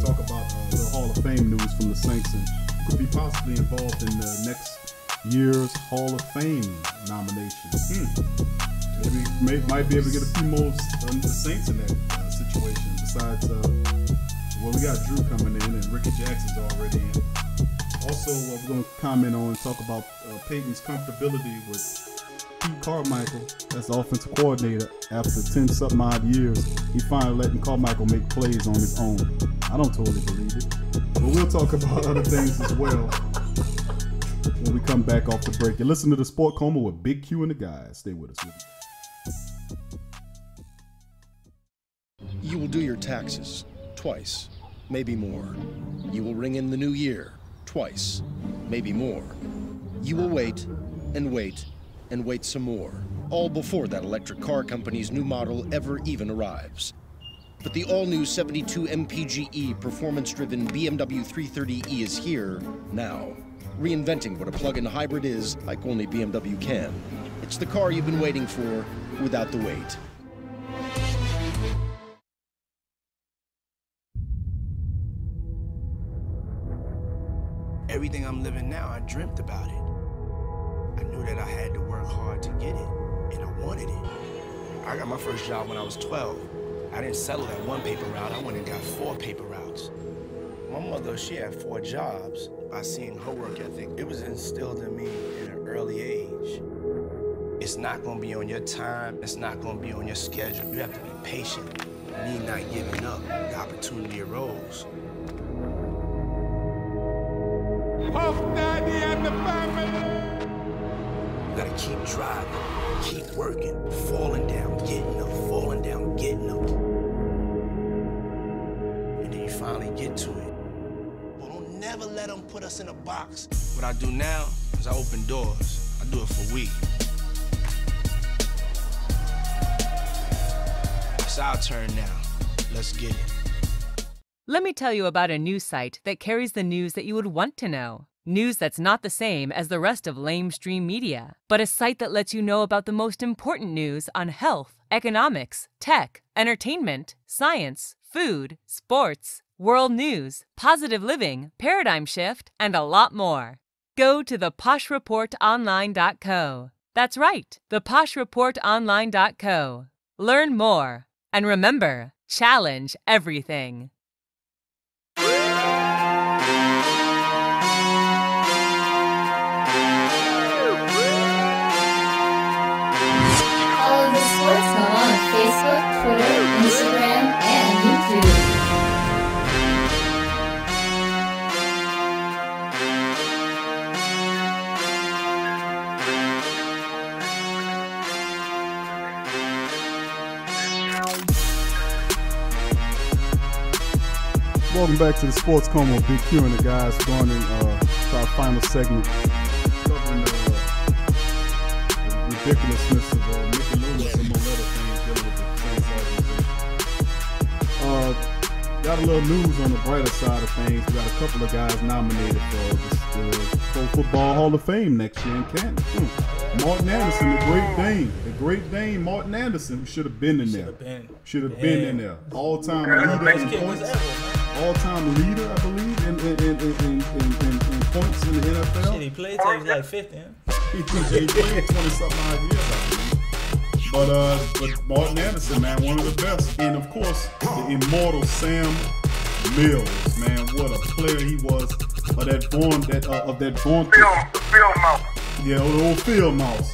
Talk about the Hall of Fame news from the Saints and who could be possibly involved in the next year's Hall of Fame nomination. Maybe might be able to get a few more the Saints in that situation. Besides, we got Drew coming in and Ricky Jackson's already in. Also, we're going to comment on and talk about Peyton's comfortability with Pete Carmichael as the offensive coordinator after 10-something odd years. He finally letting Carmichael make plays on his own. I don't totally believe it. But we'll talk about other things as well when we come back off the break. You listen to the Sport Coma with Big Q and the guys. Stay with us. You will do your taxes twice, maybe more. You will ring in the new year twice, maybe more. You will wait and wait and wait some more, all before that electric car company's new model ever even arrives. But the all-new 72 MPGe performance-driven BMW 330e is here now, reinventing what a plug-in hybrid is like only BMW can. It's the car you've been waiting for without the wait. Everything I'm living now, I dreamt about it. I knew that I had to work hard to get it, and I wanted it. I got my first job when I was 12. I didn't settle at one paper route, I went and got 4 paper routes. My mother, she had 4 jobs. By seeing her work ethic, it was instilled in me at an early age. It's not gonna be on your time, it's not gonna be on your schedule. You have to be patient. Me not giving up, the opportunity arose. Puff Daddy and the family. You gotta keep driving, keep working, falling down, getting up, falling down, getting up. And then you finally get to it. But don't never let them put us in a box. What I do now is I open doors. I do it for we. It's our turn now. Let's get it. Let me tell you about a news site that carries the news that you would want to know. News that's not the same as the rest of lamestream media, but a site that lets you know about the most important news on health, economics, tech, entertainment, science, food, sports, world news, positive living, paradigm shift, and a lot more. Go to theposhreportonline.co. That's right, theposhreportonline.co. Learn more. And remember, challenge everything. Follow the Sports Coma on Facebook, Twitter, Instagram, and YouTube. Welcome back to the Sports Coma with Big Q and the guys, going into our final segment, covering the ridiculousness of Mickey Loomis and Moletta things dealing with the Saints organization. Got a little news on the brighter side of things. We got a couple of guys nominated for the Pro Football Hall of Fame next year in Canton. Martin Anderson, the Great Dane Martin Anderson, who should have been in there. Should have been in there. All-time leader in points. All-time leader, I believe, in points in the NFL. Shit, he played till he was like 50. Huh? He played 20-something odd years, I believe. But Martin Anderson, man, one of the best. And, of course, the immortal Sam Mills, man. What a player he was. Of that vaunted. Field mouse. Yeah, the old field mouse.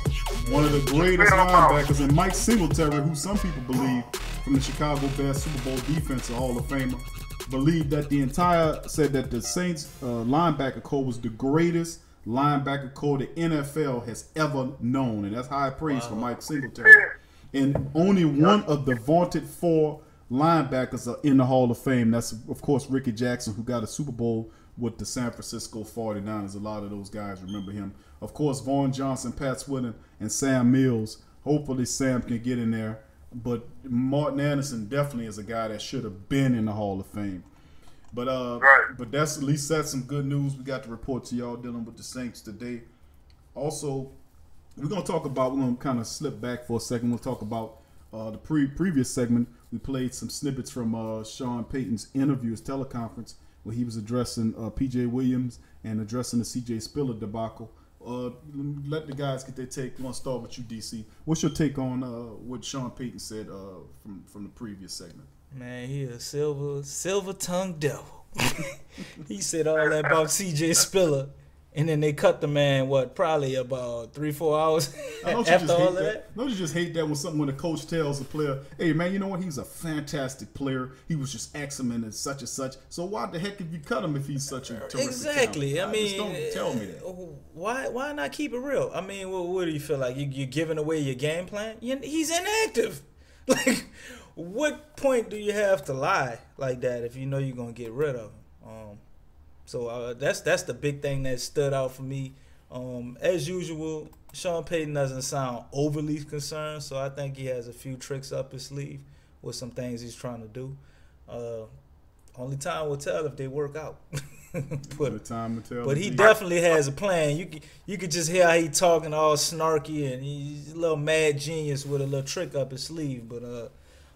One of the greatest linebackers. And Mike Singletary, who some people believe from the Chicago Bears Super Bowl defensive Hall of Famer, believed that said that the Saints linebacker core was the greatest linebacker core the NFL has ever known. And that's high praise for Mike Singletary. And only one of the vaunted 4 linebackers are in the Hall of Fame. That's, of course, Ricky Jackson, who got a Super Bowl with the San Francisco 49ers. A lot of those guys remember him. Of course, Vaughn Johnson, Pat Swinton, and Sam Mills. Hopefully Sam can get in there. But Martin Anderson definitely is a guy that should have been in the Hall of Fame. But but that's at least that's some good news we got to report to y'all dealing with the Saints today. Also, we're going to kind of slip back for a second. We'll talk about the previous segment. We played some snippets from Sean Payton's interview, his teleconference, where he was addressing P.J. Williams and addressing the C.J. Spiller debacle. Let the guys get their take. I want to start with you, DC. What's your take on what Sean Payton said from the previous segment? Man, he a silver-tongued devil. He said all that about C.J. Spiller. And then they cut the man, probably about 3-4 hours after all of that? Don't you just hate that when a coach tells a player, hey, man, you know what? He's a fantastic player. He was just excellent and such and such. So why the heck have you cut him if he's such a terrific Exactly. talent? I mean, just don't tell me that. Why not keep it real? I mean, what do you feel like? You're giving away your game plan? He's inactive. Like, what point do you have to lie like that if you know you're going to get rid of him? So that's the big thing that stood out for me. As usual, Sean Payton doesn't sound overly concerned, so I think he has a few tricks up his sleeve with some things he's trying to do. Only time will tell if they work out. But he definitely has a plan. You could just hear how he talking all snarky, and he's a little mad genius with a little trick up his sleeve. But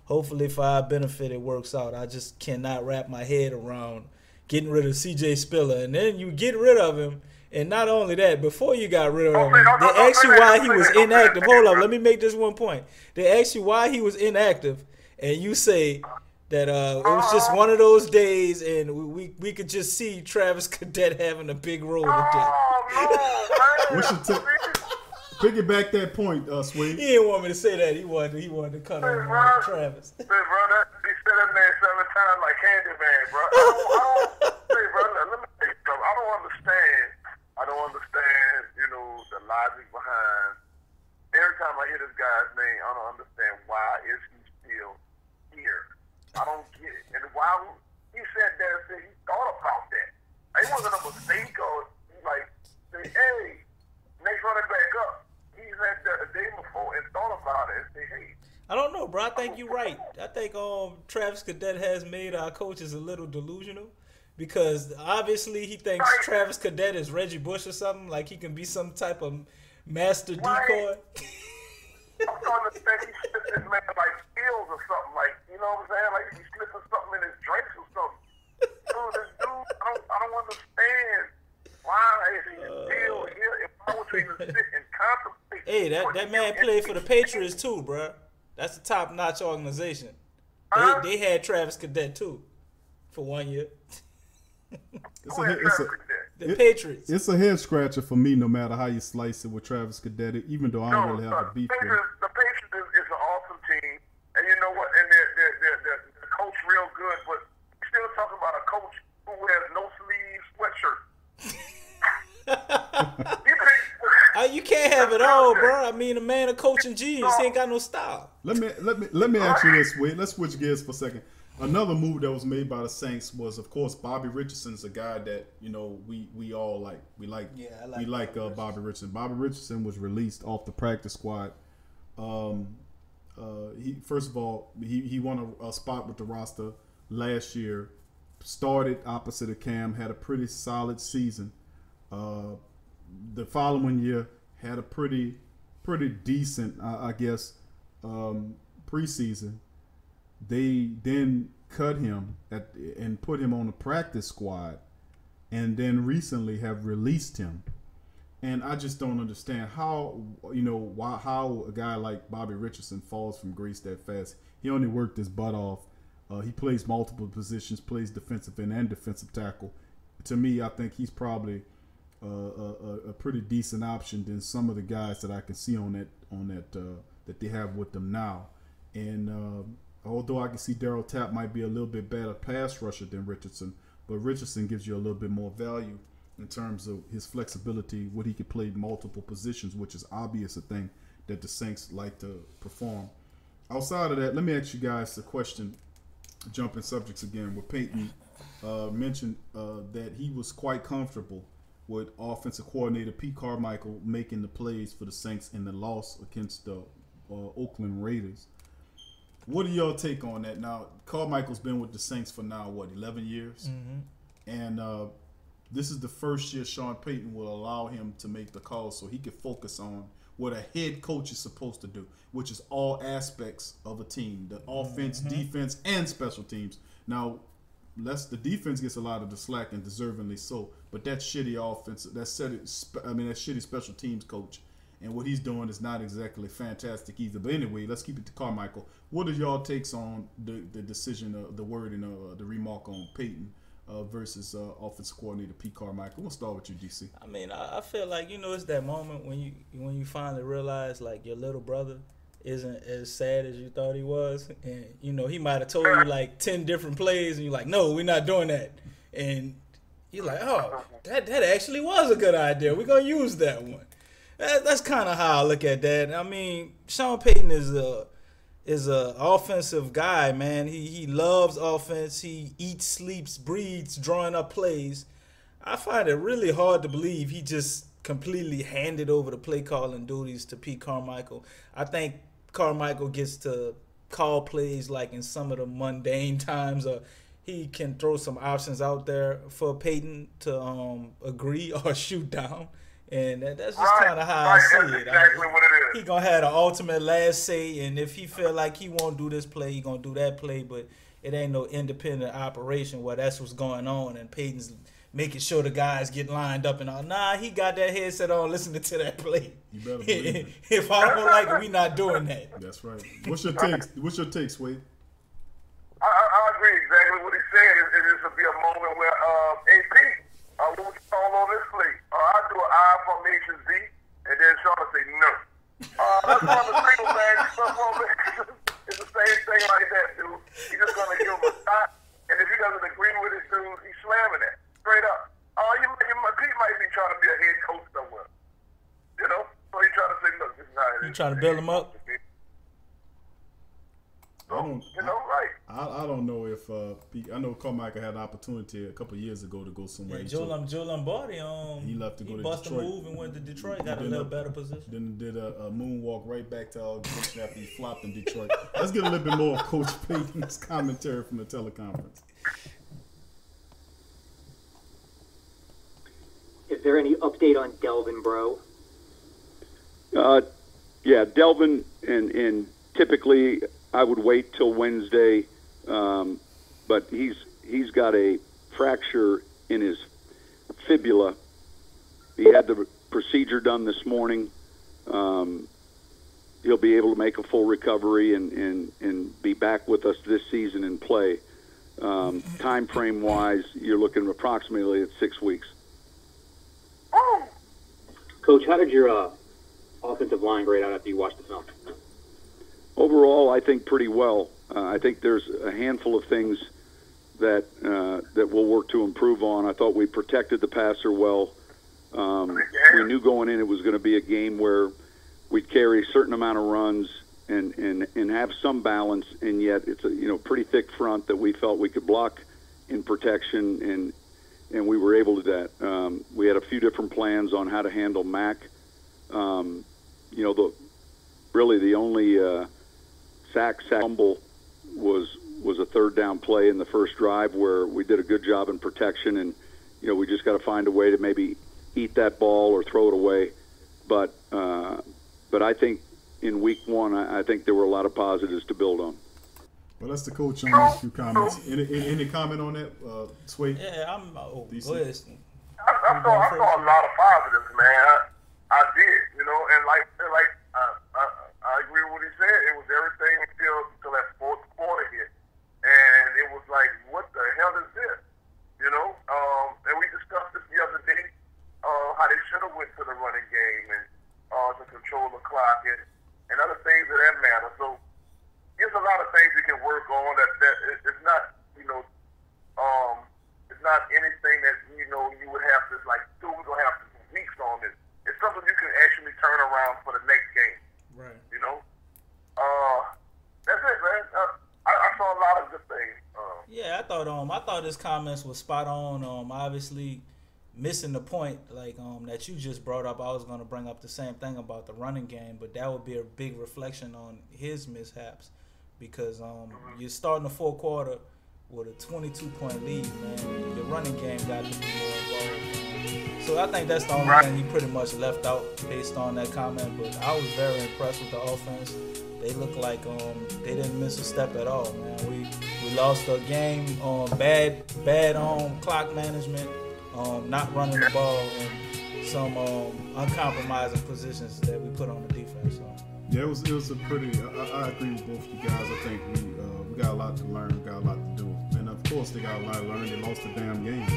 hopefully for our benefit it works out. I just cannot wrap my head around getting rid of C.J. Spiller, and then you get rid of him, and not only that, before you got rid of him, they asked you why he was inactive. Hold up, let me make this one point. They asked you why he was inactive, and you say that it was just one of those days, and we could just see Travis Cadet having a big role today. Piggyback that point, Sway. He didn't want me to say that. He wanted to cut on Travis. Hey, bro, he said that man 7 times like Candyman, bro. Hey, bro, let me tell you something. I don't understand, the logic behind. Every time I hear this guy's name, I don't understand why is he still here. I don't get it. And why he said that and said he thought about that. It wasn't a mistake or like, say, hey, next running back up. He had that a day before and thought about it and say, hey. I don't know, bro. I think you're right. I think Travis Cadet has made our coaches a little delusional because obviously he thinks Travis Cadet is Reggie Bush or something, like he can be some type of master decoy. I'm trying to think he slipped his man like skills or something, like, you know what I'm saying? Like he's slipping something in his drinks or something. This dude, I don't understand why is he still here if I was even sit and contemplate. Hey, that man played for the Patriots too, bro. That's a top-notch organization. They had Travis Cadet too for 1 year. The Patriots. It's a head scratcher for me, no matter how you slice it with Travis Cadet. Even though I don't really have a beef with it. The Patriots is an awesome team, and you know what? And they're coach real good, but we're still talking about a coach who wears no sleeves sweatshirt. You can't have it all, bro. I mean, a man of coaching jeans, he ain't got no style. Let me ask you this, Wade. Let's switch gears for a second. Another move that was made by the Saints was, of course, Bobby Richardson's a guy that we all like. We like Bobby Richardson. Bobby Richardson was released off the practice squad. He first of all he won a spot with the roster last year. Started opposite of Cam, had a pretty solid season. The following year had a pretty decent, I guess, preseason. They then cut him and put him on the practice squad, and then recently have released him. And I just don't understand how a guy like Bobby Richardson falls from grace that fast. He only worked his butt off. He plays multiple positions, plays defensive end and defensive tackle. To me, I think he's probably a pretty decent option than some of the guys that I can see that they have with them now. And although I can see Darryl Tapp might be a little bit better pass rusher than Richardson, but Richardson gives you a little bit more value in terms of his flexibility, what he could play multiple positions, which is obvious a thing that the Saints like to perform. Outside of that, let me ask you guys a question, jumping subjects again, where Peyton mentioned that he was quite comfortable with offensive coordinator Pete Carmichael making the plays for the Saints in the loss against the Oakland Raiders. What do y'all take on that? Now, Carmichael's been with the Saints for now, 11 years? Mm-hmm. And this is the first year Sean Payton will allow him to make the calls so he can focus on what a head coach is supposed to do, which is all aspects of a team, the offense, defense, and special teams. Now, the defense gets a lot of the slack, and deservingly so, but that shitty offense, that shitty special teams coach, and what he's doing is not exactly fantastic either. But anyway, let's keep it to Carmichael. What are y'all takes on the decision, the wording, the remark on Peyton versus offensive coordinator Pete Carmichael. We'll start with you, DC. I mean, I feel like, it's that moment when you finally realize like your little brother isn't as sad as you thought he was, and he might have told you like 10 different plays, and you're like, no, we're not doing that, and you're like, oh, that actually was a good idea. We're gonna use that one. That's kind of how I look at that. I mean, Sean Payton is a offensive guy, man. He loves offense. He eats, sleeps, breathes, drawing up plays. I find it really hard to believe he just completely handed over the play calling duties to Pete Carmichael. I think Carmichael gets to call plays like in some of the mundane times. He can throw some options out there for Peyton to agree or shoot down. And that's just kind of how I see it. Exactly what it is. He gonna have the ultimate last say, and if he feel like he won't do this play, he gonna do that play. But it ain't no independent operation where that's what's going on, and Peyton's making sure the guys get lined up and all. Nah, he got that headset on, listening to that play. You better believe it. If I don't like it, we not doing that. That's right. What's your take? Sway? I agree exactly what he said. This will be a moment where AP. What would you call on this play? I do an I formation Z, and then Sean will say no. That's one of the single man formation. It's the same thing like that, dude. He's just gonna give him a shot, and if he doesn't agree with it, dude, he's slamming it straight up. Pete might be trying to be a head coach somewhere, So he's trying to say, look, this is how it is. You trying to build him up? I don't know if I know Carmichael had an opportunity a couple of years ago to go somewhere. Yeah, Joe Lombardi he left to go to bust Detroit. A move and went to Detroit. Got a little better position. Then did a moonwalk right back to Gibson after he flopped in Detroit. Let's get a little bit more of Coach Payton's commentary from the teleconference. Is there any update on Delvin, bro? Yeah, Delvin, and typically I would wait till Wednesday, but he's got a fracture in his fibula. He had the procedure done this morning. He'll be able to make a full recovery and be back with us this season and play. Time frame wise, you're looking approximately at 6 weeks. Coach, how did your offensive line grade out after you watched the film? Overall, I think pretty well. I think there's a handful of things that we'll work to improve on. I thought we protected the passer well. We knew going in it was going to be a game where we'd carry a certain amount of runs and have some balance, and yet it's a pretty thick front that we felt we could block in protection, and we were able to do that. We had a few different plans on how to handle Mac. The only sack fumble was a third down play in the first drive where we did a good job in protection, and we just got to find a way to maybe eat that ball or throw it away. But I think in week one, I think there were a lot of positives to build on. Well, that's the coach on those few comments. Any comment on that, Sway? Yeah, I saw a lot of positives, man. I did, and like I agree with what he said. It was everything until that fourth quarter hit, and it was like, what the hell is this? And we discussed this the other day, how they should have went to the running game and to control the clock and other things of that matter. So there's a lot of things we can work on. That it's not, it's not anything that you would have to we're gonna have weeks on this. It's something you can actually turn around for the next game. Right. That's it, man. I saw a lot of good things. Yeah, I thought his comments were spot on. Obviously missing the point that you just brought up. I was going to bring up the same thing about the running game, but that would be a big reflection on his mishaps because you're starting the fourth quarter with a 22-point lead, man. Your running game got to be more involved. So I think that's the only thing he pretty much left out based on that comment. But I was very impressed with the offense. They look like they didn't miss a step at all, man. We lost a game on bad clock management, not running the ball, and some uncompromising positions that we put on the defense. So. Yeah, it was a pretty. I agree with both you guys. I think we got a lot to learn, we got a lot to do. And of course, they got a lot to learn. They lost the damn game.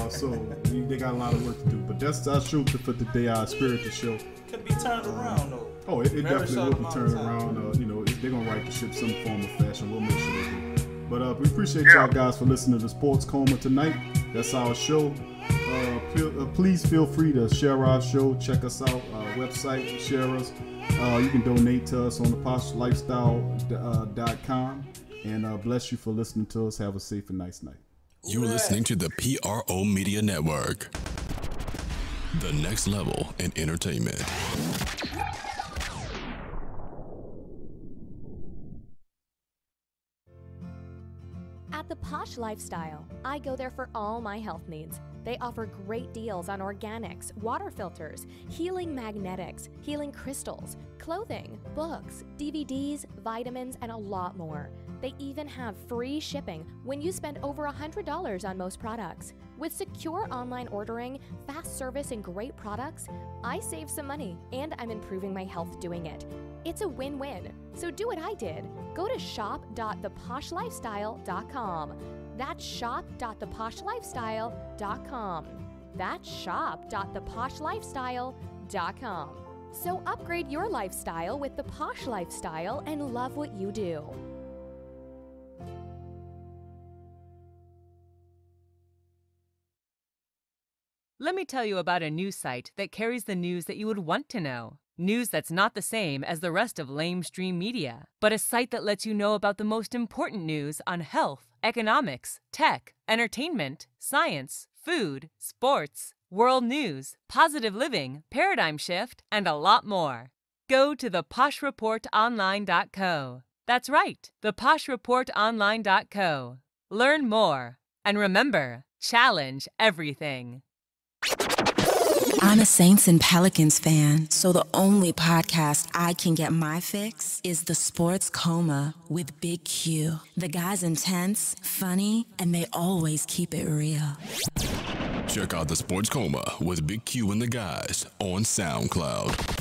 So they got a lot of work to do. But that's our show for today, our spirited show. Could be turned around, though. Oh, it definitely will be turned around. They're going to right the ship some form of fashion. We'll make sure they do. But we appreciate y'all guys for listening to Sports Coma tonight. That's our show. Please feel free to share our show. Check us out. Website, share us. You can donate to us on theposhlifestyle.com. And bless you for listening to us. Have a safe and nice night. You're listening to the PRO Media Network. The next level in entertainment. At The Posh Lifestyle, I go there for all my health needs. They offer great deals on organics, water filters, healing magnetics, healing crystals, clothing, books, DVDs, vitamins, and a lot more. They even have free shipping when you spend over $100 on most products. With secure online ordering, fast service, and great products, I save some money and I'm improving my health doing it. It's a win-win. So do what I did. Go to shop.theposhlifestyle.com. That's shop.theposhlifestyle.com. That's shop.theposhlifestyle.com. So upgrade your lifestyle with The Posh Lifestyle and love what you do. Let me tell you about a news site that carries the news that you would want to know. News that's not the same as the rest of lamestream media, but a site that lets you know about the most important news on health, economics, tech, entertainment, science, food, sports, world news, positive living, paradigm shift, and a lot more. Go to theposhreportonline.co. That's right, theposhreportonline.co. Learn more. And remember, challenge everything. I'm a Saints and Pelicans fan, so the only podcast I can get my fix is the Sports Coma with Big Q. The guy's intense, funny, and they always keep it real. Check out the Sports Coma with Big Q and the guys on SoundCloud.